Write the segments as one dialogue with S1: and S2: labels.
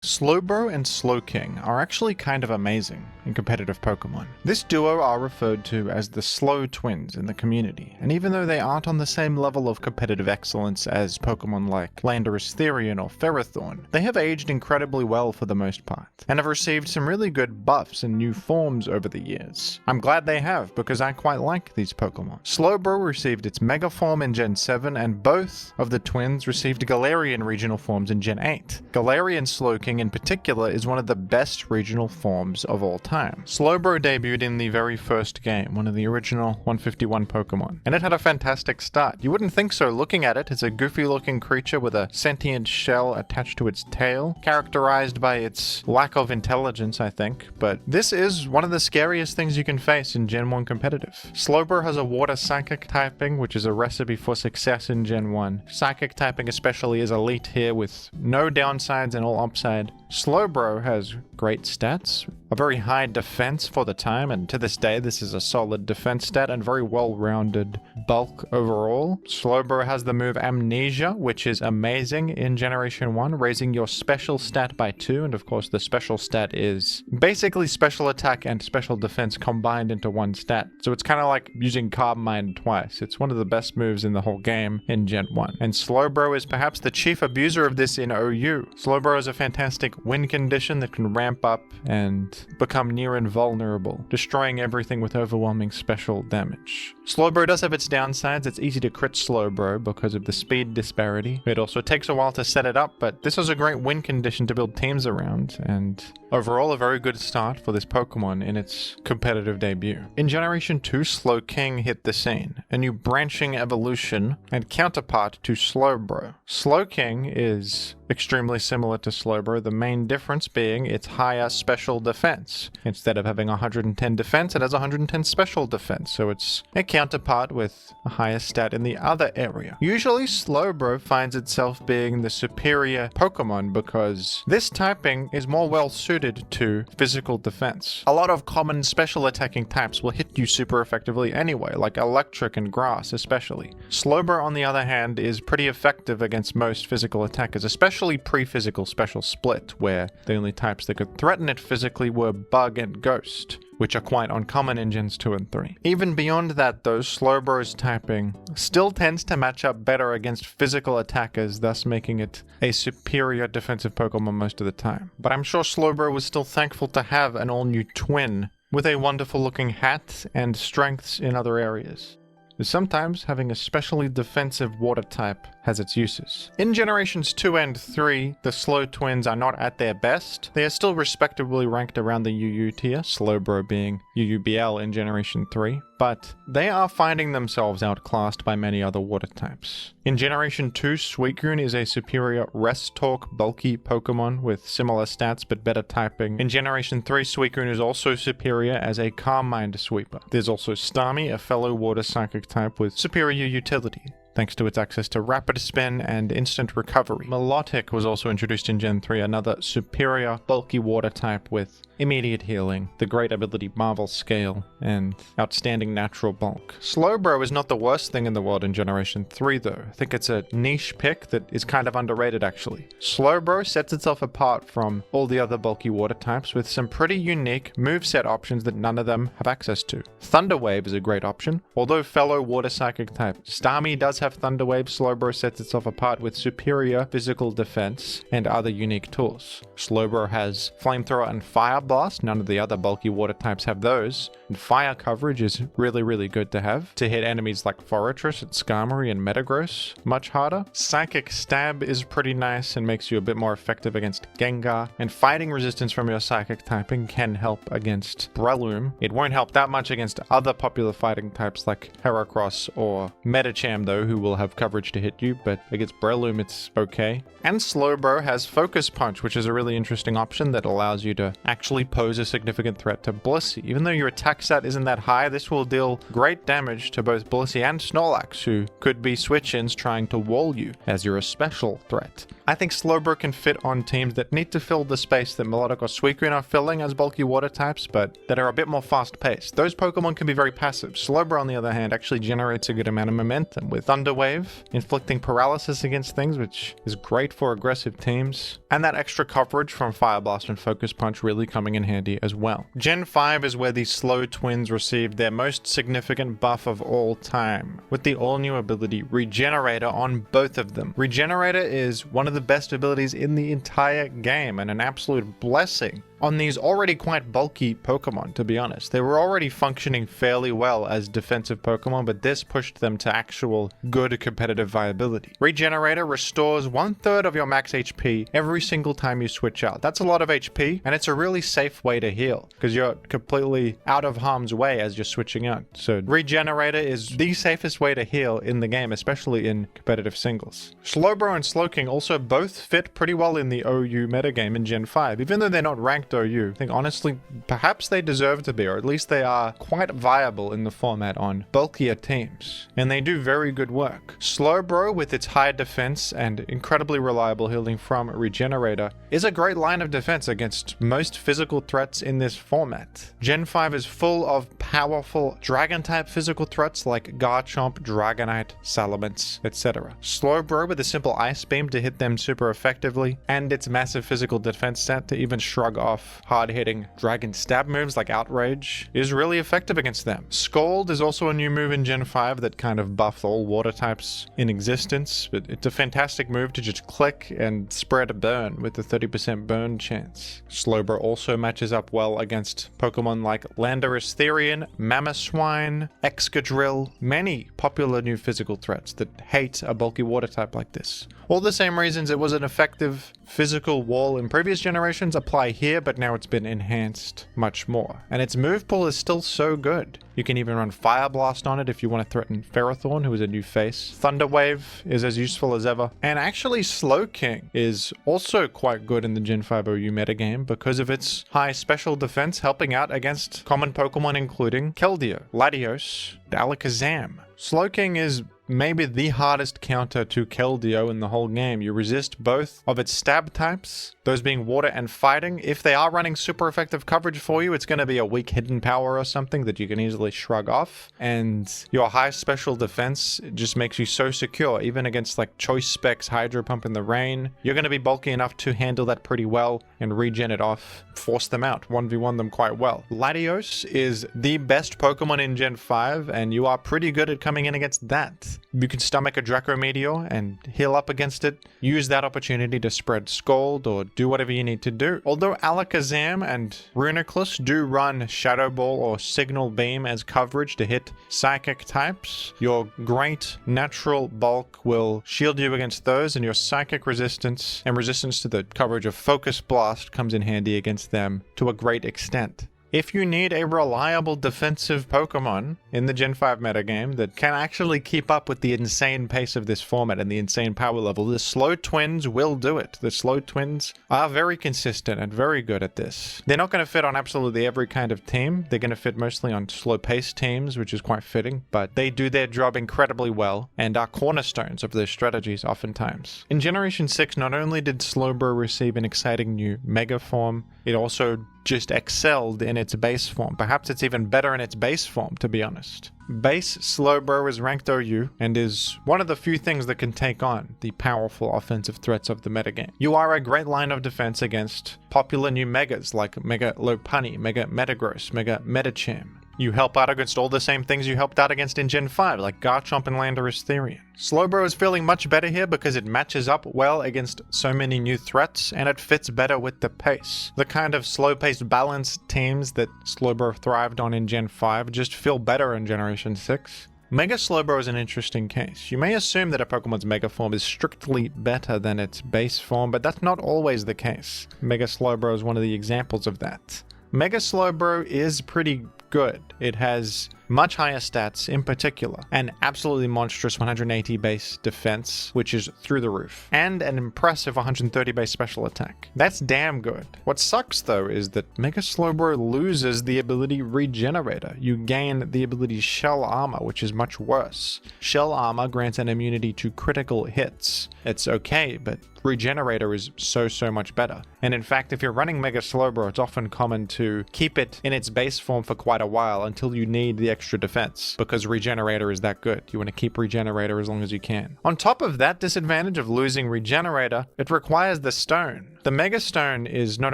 S1: Slowbro and Slowking are actually kind of amazing in competitive Pokemon. This duo are referred to as the Slow Twins in the community, and even though they aren't on the same level of competitive excellence as Pokemon like Landorus Therian or Ferrothorn, they have aged incredibly well for the most part, and have received some really good buffs and new forms over the years. I'm glad they have, because I quite like these Pokemon. Slowbro received its Mega Form in Gen 7, and both of the twins received Galarian regional forms in Gen 8. Galarian Slowking in particular is one of the best regional forms of all time. Slowbro debuted in the very first game, one of the original 151 Pokemon, and it had a fantastic start. You wouldn't think so looking at it. It's a goofy looking creature with a sentient shell attached to its tail, characterized by its lack of intelligence, I think, but this is one of the scariest things you can face in Gen 1 competitive. Slowbro has a water psychic typing, which is a recipe for success in Gen 1. Psychic typing especially is elite here with no downsides and all upsides. Slowbro has great stats, a very high defense for the time, and to this day this is a solid defense stat and very well-rounded bulk overall. Slowbro has the move Amnesia, which is amazing in Generation 1, raising your special stat by 2, and of course the special stat is basically special attack and special defense combined into one stat. So it's kind of like using Calm Mind twice. It's one of the best moves in the whole game in Gen 1. And Slowbro is perhaps the chief abuser of this in OU. Slowbro is a fantastic win condition that can ramp up and become near invulnerable, destroying everything with overwhelming special damage. Slowbro does have its downsides. It's easy to crit Slowbro because of the speed disparity. It also takes a while to set it up, but this is a great win condition to build teams around, and overall a very good start for this Pokemon in its competitive debut. In Generation 2, Slowking hit the scene, a new branching evolution and counterpart to Slowbro. Slowking is extremely similar to Slowbro, the main difference being its higher special defense. Instead of having 110 defense, it has 110 special defense, so it's a counterpart with a higher stat in the other area. Usually Slowbro finds itself being the superior Pokemon because this typing is more well suited to physical defense. A lot of common special attacking types will hit you super effectively anyway, like electric and grass especially. Slowbro on the other hand is pretty effective against most physical attackers, especially pre-physical special split, where the only types that could threaten it physically were Bug and Ghost, which are quite uncommon in Gens 2 and 3. Even beyond that though, Slowbro's typing still tends to match up better against physical attackers, thus making it a superior defensive Pokemon most of the time. But I'm sure Slowbro was still thankful to have an all-new twin with a wonderful looking hat and strengths in other areas. Sometimes having a specially defensive water type has its uses. In Generations 2 and 3, the Slow Twins are not at their best. They are still respectably ranked around the UU tier, Slowbro being UUBL in Generation 3, but they are finding themselves outclassed by many other water types. In Generation 2, Suicune is a superior Rest Talk bulky Pokemon with similar stats but better typing. In Generation 3, Suicune is also superior as a Calm Mind sweeper. There's also Starmie, a fellow water psychic type with superior utility, thanks to its access to Rapid Spin and Instant Recovery. Milotic was also introduced in Gen 3, another superior bulky water type with immediate healing, the great ability Marvel Scale, and outstanding natural bulk. Slowbro is not the worst thing in the world in Generation 3 though. I think it's a niche pick that is kind of underrated actually. Slowbro sets itself apart from all the other bulky water types with some pretty unique moveset options that none of them have access to. Thunder Wave is a great option, although fellow water psychic type Starmie does have Thunder Wave. Slowbro sets itself apart with superior physical defense and other unique tools. Slowbro has Flamethrower and Fire Blast. None of the other bulky water types have those. And fire coverage is really good to have to hit enemies like Forretress and Skarmory and Metagross much harder. Psychic Stab is pretty nice and makes you a bit more effective against Gengar. And fighting resistance from your psychic typing can help against Breloom. It won't help that much against other popular fighting types like Heracross or Medicham though, who will have coverage to hit you, but against Breloom it's okay. And Slowbro has Focus Punch, which is a really interesting option that allows you to actually pose a significant threat to Blissey. Even though your attack stat isn't that high, this will deal great damage to both Blissey and Snorlax, who could be switch-ins trying to wall you as you're a special threat. I think Slowbro can fit on teams that need to fill the space that Milotic or Suicune are filling as bulky water types, but that are a bit more fast-paced. Those Pokemon can be very passive. Slowbro, on the other hand, actually generates a good amount of momentum with Thunder Wave, inflicting paralysis against things, which is great for aggressive teams. And that extra coverage from Fire Blast and Focus Punch really coming in handy as well. Gen 5 is where the Slow Twins received their most significant buff of all time, with the all-new ability Regenerator on both of them. Regenerator is one of the best abilities in the entire game and an absolute blessing on these already quite bulky Pokemon, to be honest. They were already functioning fairly well as defensive Pokemon, but this pushed them to actual good competitive viability. Regenerator restores 1/3 of your max HP every single time you switch out. That's a lot of HP, and it's a really safe way to heal, because you're completely out of harm's way as you're switching out. So Regenerator is the safest way to heal in the game, especially in competitive singles. Slowbro and Slowking also both fit pretty well in the OU metagame in Gen 5, even though they're not ranked OU. I think honestly, perhaps they deserve to be, or at least they are quite viable in the format on bulkier teams, and they do very good work. Slowbro, with its high defense and incredibly reliable healing from Regenerator, is a great line of defense against most physical threats in this format. Gen 5 is full of powerful Dragon-type physical threats like Garchomp, Dragonite, Salamence, etc. Slowbro with a simple Ice Beam to hit them super effectively, and its massive physical defense set to even shrug off hard-hitting Dragon stab moves like Outrage is really effective against them. Scald is also a new move in Gen 5 that kind of buffed all water types in existence, but it's a fantastic move to just click and spread a burn with a 30% burn chance. Slowbro also matches up well against Pokemon like Landorus Therian, Mamoswine, Excadrill, many popular new physical threats that hate a bulky water type like this. All the same reasons it was an effective physical wall in previous generations apply here, but now it's been enhanced much more. And its move pool is still so good. You can even run Fire Blast on it if you want to threaten Ferrothorn, who is a new face. Thunder Wave is as useful as ever. And actually Slowking is also quite good in the Gen 5 OU metagame because of its high special defense, helping out against common Pokemon including Keldeo, Latios, Alakazam. Slowking is maybe the hardest counter to Keldeo in the whole game. You resist both of its stab types, those being water and fighting. If they are running super effective coverage for you, it's going to be a weak hidden power or something that you can easily shrug off. And your high special defense just makes you so secure, even against like Choice Specs, Hydro Pump in the rain. You're going to be bulky enough to handle that pretty well and regen it off, force them out, 1v1 them quite well. Latios is the best Pokemon in Gen 5, and you are pretty good at coming in against that. You can stomach a Draco Meteor and heal up against it. Use that opportunity to spread Scald or do whatever you need to do. Although Alakazam and Reuniclus do run Shadow Ball or Signal Beam as coverage to hit Psychic types, your great natural bulk will shield you against those, and your Psychic resistance and resistance to the coverage of Focus Blast comes in handy against them to a great extent. If you need a reliable defensive Pokemon in the Gen 5 metagame that can actually keep up with the insane pace of this format and the insane power level, the Slow Twins will do it. The Slow Twins are very consistent and very good at this. They're not going to fit on absolutely every kind of team. They're going to fit mostly on slow-paced teams, which is quite fitting, but they do their job incredibly well and are cornerstones of their strategies oftentimes. In Generation 6, not only did Slowbro receive an exciting new Mega form, it also just excelled in its base form. Perhaps it's even better in its base form, to be honest. Base Slowbro is ranked OU and is one of the few things that can take on the powerful offensive threats of the metagame. You are a great line of defense against popular new Megas like Mega Lopunny, Mega Metagross, Mega Medicham. You help out against all the same things you helped out against in Gen 5, like Garchomp and Landorus Therian. Slowbro is feeling much better here because it matches up well against so many new threats, and it fits better with the pace. The kind of slow-paced balanced teams that Slowbro thrived on in Gen 5 just feel better in Generation 6. Mega Slowbro is an interesting case. You may assume that a Pokemon's Mega form is strictly better than its base form, but that's not always the case. Mega Slowbro is one of the examples of that. Mega Slowbro is pretty good. It has much higher stats, in particular an absolutely monstrous 180 base defense, which is through the roof, and an impressive 130 base special attack. That's damn good. What sucks though is that Mega Slowbro loses the ability Regenerator. You gain the ability Shell Armor, which is much worse. Shell Armor grants an immunity to critical hits. It's okay, but Regenerator is so much better. And in fact, if you're running Mega Slowbro, it's often common to keep it in its base form for quite a while until you need the extra defense because Regenerator is that good. You want to keep Regenerator as long as you can. On top of that disadvantage of losing Regenerator, it requires the stone. The Mega Stone is not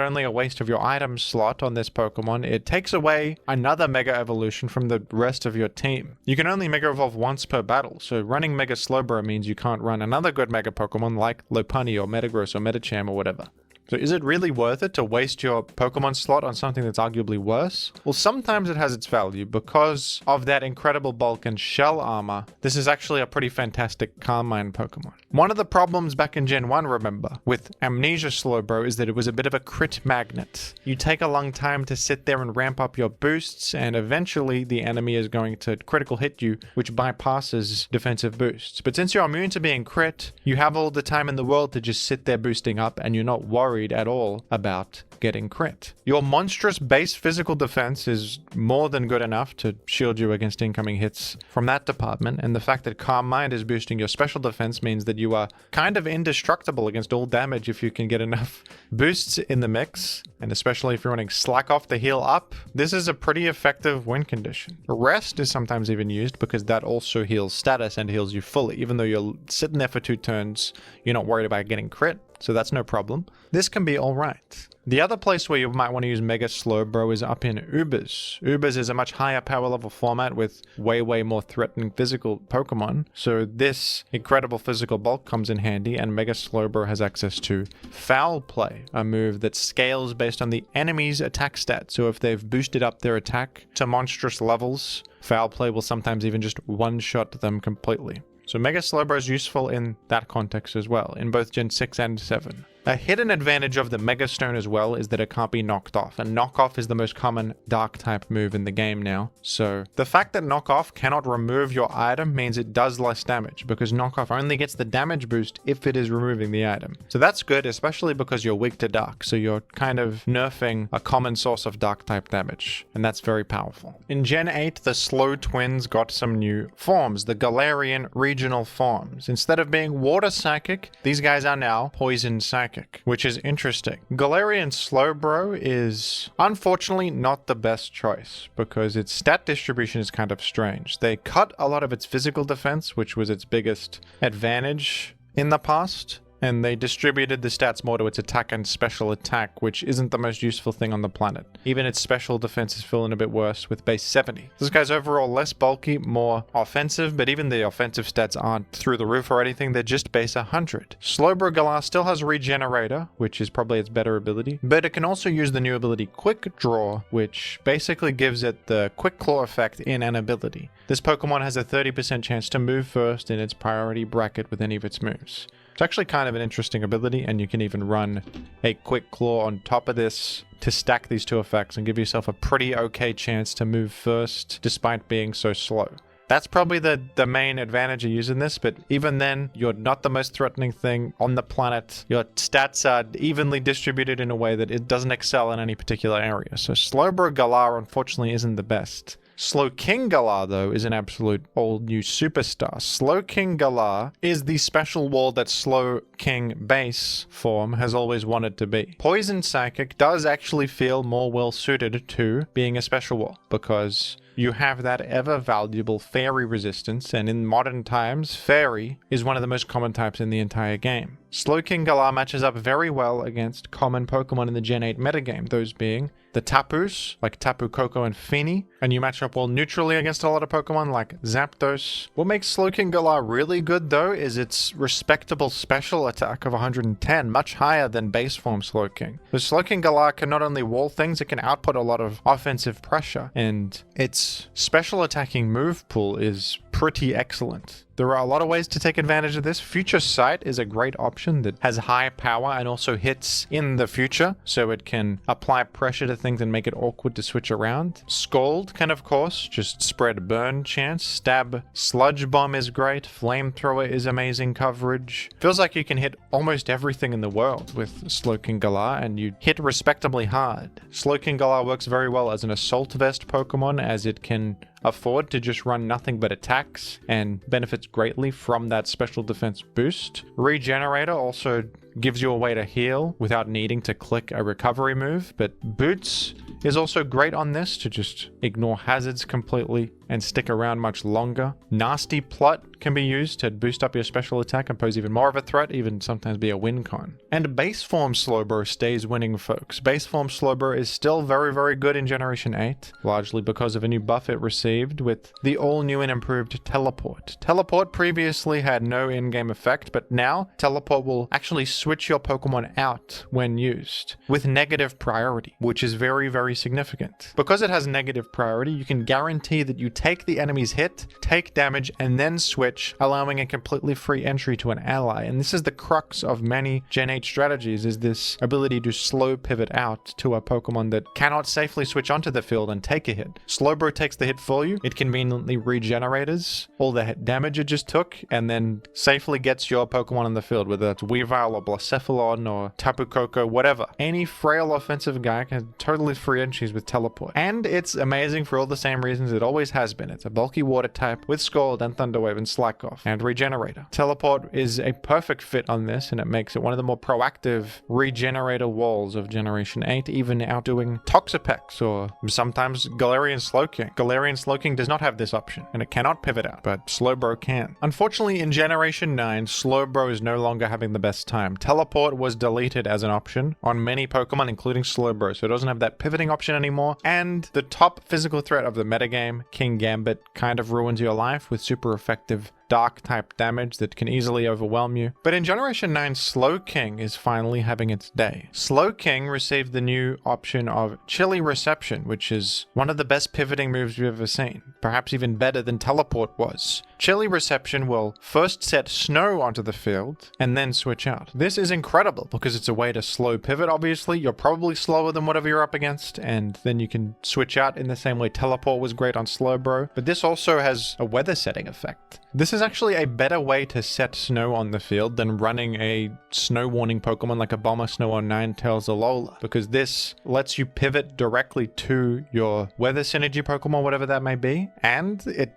S1: only a waste of your item slot on this Pokemon, it takes away another Mega Evolution from the rest of your team. You can only Mega Evolve once per battle, so running Mega Slowbro means you can't run another good Mega Pokemon like Lopunny or Metagross or Medicham or whatever. So is it really worth it to waste your Pokemon slot on something that's arguably worse? Well, sometimes it has its value because of that incredible bulk and shell armor. This is actually a pretty fantastic Carmine Pokemon. One of the problems back in Gen 1, remember, with Amnesia Slowbro is that it was a bit of a crit magnet. You take a long time to sit there and ramp up your boosts, and eventually the enemy is going to critical hit you, which bypasses defensive boosts. But since you're immune to being crit, you have all the time in the world to just sit there boosting up, and you're not worried at all about getting crit. Your monstrous base physical defense is more than good enough to shield you against incoming hits from that department, and the fact that Calm Mind is boosting your special defense means that you are kind of indestructible against all damage if you can get enough boosts in the mix, and especially if you're running Slack Off to heal up. This is a pretty effective win condition. Rest is sometimes even used because that also heals status and heals you fully. Even though you're sitting there for 2 turns, you're not worried about getting crit, so that's no problem. This can be alright. The other place where you might want to use Mega Slowbro is up in Ubers. Ubers is a much higher power level format with way more threatening physical Pokemon, so this incredible physical bulk comes in handy, and Mega Slowbro has access to Foul Play, a move that scales based on the enemy's attack stat. So if they've boosted up their attack to monstrous levels, Foul Play will sometimes even just one-shot them completely. So Mega Slowbro is useful in that context as well, in both Gen 6 and 7. A hidden advantage of the Mega Stone as well is that it can't be knocked off, and knockoff is the most common dark type move in the game now. So the fact that knockoff cannot remove your item means it does less damage, because knockoff only gets the damage boost if it is removing the item. So that's good, especially because you're weak to dark, so you're kind of nerfing a common source of dark type damage, and that's very powerful. In Gen 8, the Slow Twins got some new forms, the Galarian regional forms. Instead of being Water Psychic, these guys are now Poison Psychic, which is interesting. Galarian Slowbro is unfortunately not the best choice because its stat distribution is kind of strange. They cut a lot of its physical defense, which was its biggest advantage in the past, and they distributed the stats more to its attack and special attack, which isn't the most useful thing on the planet. Even its special defense is feeling a bit worse with base 70. This guy's overall less bulky, more offensive, but even the offensive stats aren't through the roof or anything, they're just base 100. Slowbro Galar still has Regenerator, which is probably its better ability, but it can also use the new ability Quick Draw, which basically gives it the Quick Claw effect in an ability. This Pokemon has a 30% chance to move first in its priority bracket with any of its moves. It's actually kind of an interesting ability, and you can even run a Quick Claw on top of this to stack these 2 effects and give yourself a pretty okay chance to move first despite being so slow. That's probably the main advantage of using this, but even then, you're not the most threatening thing on the planet. Your stats are evenly distributed in a way that it doesn't excel in any particular area. So Slowbro Galar unfortunately isn't the best. Slowking Galar, though, is an absolute all-new superstar. Slowking Galar is the special wall that Slowking base form has always wanted to be. Poison Psychic does actually feel more well-suited to being a special wall, because you have that ever-valuable Fairy resistance, and in modern times, Fairy is one of the most common types in the entire game. Slowking Galar matches up very well against common Pokemon in the Gen 8 metagame, those being the Tapus, like Tapu Koko and Fini, and you match up well neutrally against a lot of Pokemon like Zapdos. What makes Slowking Galar really good, though, is its respectable special attack of 110, much higher than base form Slowking. The Slowking Galar can not only wall things, it can output a lot of offensive pressure, and its special attacking move pool is pretty excellent. There are a lot of ways to take advantage of this. Future Sight is a great option that has high power and also hits in the future, so it can apply pressure to things and make it awkward to switch around. Scald can, of course, just spread burn chance. Stab Sludge Bomb is great. Flamethrower is amazing coverage. Feels like you can hit almost everything in the world with Slowking Galar, and you hit respectably hard. Slowking Galar works very well as an Assault Vest Pokemon, as it can afford to just run nothing but attacks and benefits greatly from that special defense boost. Regenerator also gives you a way to heal without needing to click a recovery move, but Boots is also great on this to just ignore hazards completely. and stick around much longer. Nasty Plot can be used to boost up your special attack and pose even more of a threat, even sometimes be a win con. And base form Slowbro stays winning, folks. Base form Slowbro is still very, very good in Generation 8, largely because of a new buff it received with the all-new and improved Teleport. Teleport previously had no in-game effect, but now Teleport will actually switch your Pokemon out when used, with negative priority, which is very, very significant. Because it has negative priority, you can guarantee that you take the enemy's hit, take damage, and then switch, allowing a completely free entry to an ally. And this is the crux of many Gen 8 strategies, is this ability to slow pivot out to a Pokemon that cannot safely switch onto the field and take a hit. Slowbro takes the hit for you. It conveniently regenerators all the damage it just took, and then safely gets your Pokemon on the field, whether that's Weavile or Blacephalon or Tapu Koko, whatever. Any frail offensive guy can totally free entries with Teleport. And it's amazing for all the same reasons it always has been. It's a bulky water type with Scald and Thunderwave and Slack Off and Regenerator. Teleport is a perfect fit on this, and it makes it one of the more proactive Regenerator walls of Generation 8, even outdoing Toxapex or sometimes Galarian Slowking. Galarian Slowking does not have this option, and it cannot pivot out, but Slowbro can. Unfortunately, in Generation 9, Slowbro is no longer having the best time. Teleport was deleted as an option on many Pokemon, including Slowbro, so it doesn't have that pivoting option anymore, and the top physical threat of the metagame, King Gambit, kind of ruins your life with super effective dark type damage that can easily overwhelm you. But in Generation 9, Slowking is finally having its day. Slowking received the new option of Chilly Reception, which is one of the best pivoting moves we've ever seen, perhaps even better than Teleport was. Chilly Reception will first set snow onto the field and then switch out. This is incredible because it's a way to slow pivot. Obviously, you're probably slower than whatever you're up against, and then you can switch out in the same way Teleport was great on Slowbro, but this also has a weather setting effect. This is actually a better way to set snow on the field than running a snow warning Pokemon like a Bomber Snow or Ninetales Alola, because this lets you pivot directly to your weather synergy Pokemon, whatever that may be, and it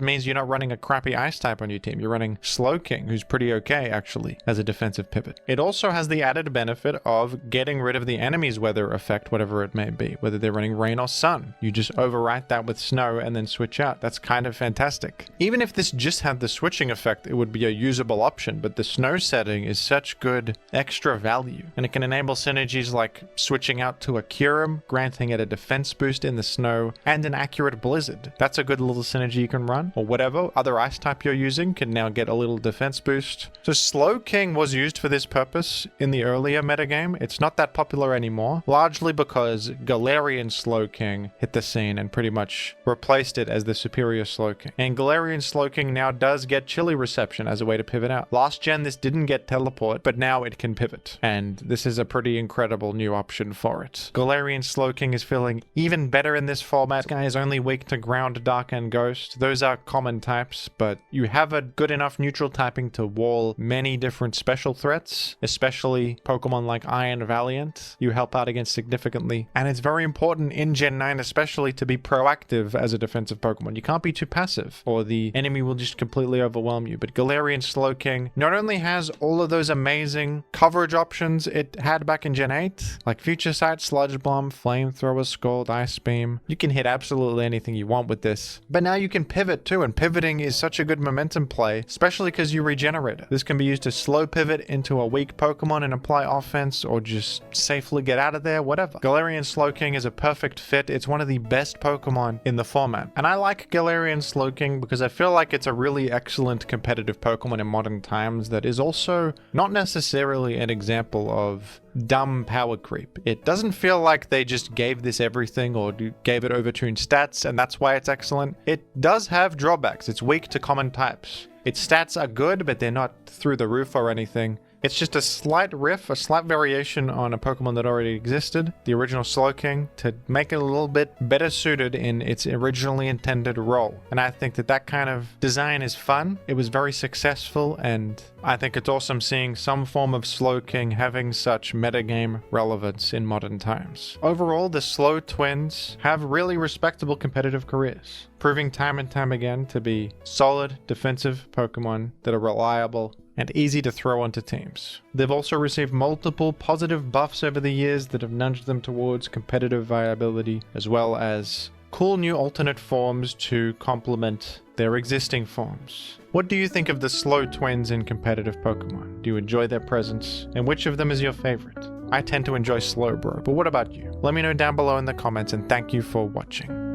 S1: means you're not running a crappy ice type on your team. You're running Slowking, who's pretty okay actually as a defensive pivot. It also has the added benefit of getting rid of the enemy's weather effect, whatever it may be, whether they're running rain or sun. You just overwrite that with snow and then switch out. That's kind of fantastic. Even if this just had the switching effect, it would be a usable option, but the snow setting is such good extra value, and it can enable synergies like switching out to a Kyurem, granting it a defense boost in the snow, and an accurate Blizzard. That's a good little synergy you can run, or whatever other ice type you're using can now get a little defense boost. So Slowking was used for this purpose in the earlier metagame. It's not that popular anymore, largely because Galarian Slowking hit the scene and pretty much replaced it as the superior Slowking. And Galarian Slowking now does get Chilly Reception as a way to pivot out. Last gen this didn't get Teleport, but now it can pivot, and this is a pretty incredible new option for it. Galarian Slowking is feeling even better in this format. This guy is only weak to Ground, Dark, and Ghost. Those are common types, but you have a good enough neutral typing to wall many different special threats, especially Pokemon like Iron Valiant you help out against significantly, and it's very important in Gen 9 especially to be proactive as a defensive Pokemon. You can't be too passive or the enemy will just completely overwhelm you. But Galarian Slowking not only has all of those amazing coverage options it had back in Gen 8, like Future Sight, Sludge Bomb, Flamethrower, Scald, Ice Beam. You can hit absolutely anything you want with this. But now you can pivot too, and pivoting is such a good momentum play, especially because you regenerate it. This can be used to slow pivot into a weak Pokemon and apply offense, or just safely get out of there, whatever. Galarian Slowking is a perfect fit. It's one of the best Pokemon in the format. And I like Galarian Slowking because I feel like it's a really excellent competitive Pokemon in modern times that is also not necessarily an example of dumb power creep. It doesn't feel like they just gave this everything or gave it overtuned stats and that's why it's excellent. It does have drawbacks. It's weak to common types. Its stats are good, but they're not through the roof or anything. It's just a slight riff, a slight variation on a Pokemon that already existed, the original Slowking, to make it a little bit better suited in its originally intended role. And I think that kind of design is fun. It was very successful, and I think it's awesome seeing some form of Slowking having such metagame relevance in modern times. Overall, the Slow twins have really respectable competitive careers, proving time and time again to be solid defensive Pokemon that are reliable and easy to throw onto teams. They've also received multiple positive buffs over the years that have nudged them towards competitive viability, as well as cool new alternate forms to complement their existing forms. What do you think of the Slow twins in competitive Pokemon? Do you enjoy their presence? And which of them is your favorite? I tend to enjoy Slowbro, but what about you? Let me know down below in the comments, and thank you for watching.